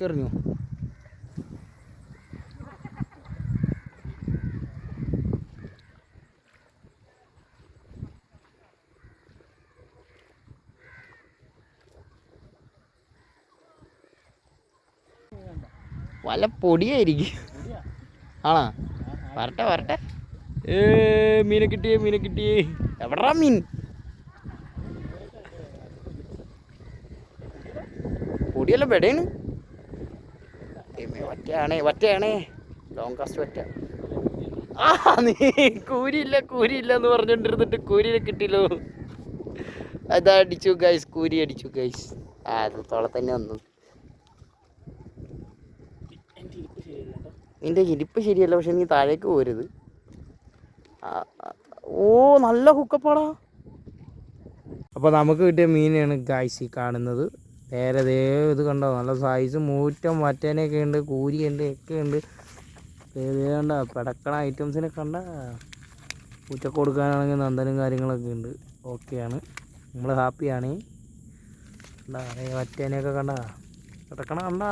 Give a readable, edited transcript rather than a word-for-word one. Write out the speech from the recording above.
എറിഞ്ഞു. വല്ല പൊടിയായിരിക്കും. ആണോ? വരട്ടെ വരട്ടെ. മീനെ കിട്ടിയേ, മീനെ കിട്ടിയേ. എവിടാ മീൻ? പൊടിയല്ല പെടേണ്. വറ്റയാണേ വറ്റയാണേ, ലോങ് കാസ്റ്റ് വറ്റ. ആ നീ കൂരിയില്ല കൂരിയില്ല എന്ന് പറഞ്ഞോണ്ടിരുന്നിട്ട് കൂരിനെ കിട്ടിയല്ലോ. അതാ അടിച്ചു ഗൈസ്, കൂരി അടിച്ചു ഗൈസ്. അത് തോളെ തന്നെ വന്നു. നിന്റെ ഇരിപ്പ് ശരിയല്ല, പക്ഷെ നീ താഴേക്ക് പോരുത്. ഓ നല്ല ഹുക്കപ്പാടാ. അപ്പോൾ നമുക്ക് കിട്ടിയ മീനാണ് ഗൈസ് ഈ കാണുന്നത്. നേരെ ദേ ഇത് കണ്ടോ, നല്ല സൈസ് മൂറ്റം വറ്റേനൊക്കെ ഉണ്ട്, കൂരിയുണ്ട്, ഒക്കെ ഉണ്ട്. കണ്ട പിടക്കണ ഐറ്റംസിനെ കണ്ട. പൂച്ചക്ക് കൊടുക്കാനാണെങ്കിൽ നന്ദനും കാര്യങ്ങളൊക്കെ ഉണ്ട്. ഓക്കെയാണ്, നമ്മൾ ഹാപ്പിയാണ്. കണ്ടാ വറ്റേനെയൊക്കെ കണ്ട കിടക്കണ കണ്ടാ.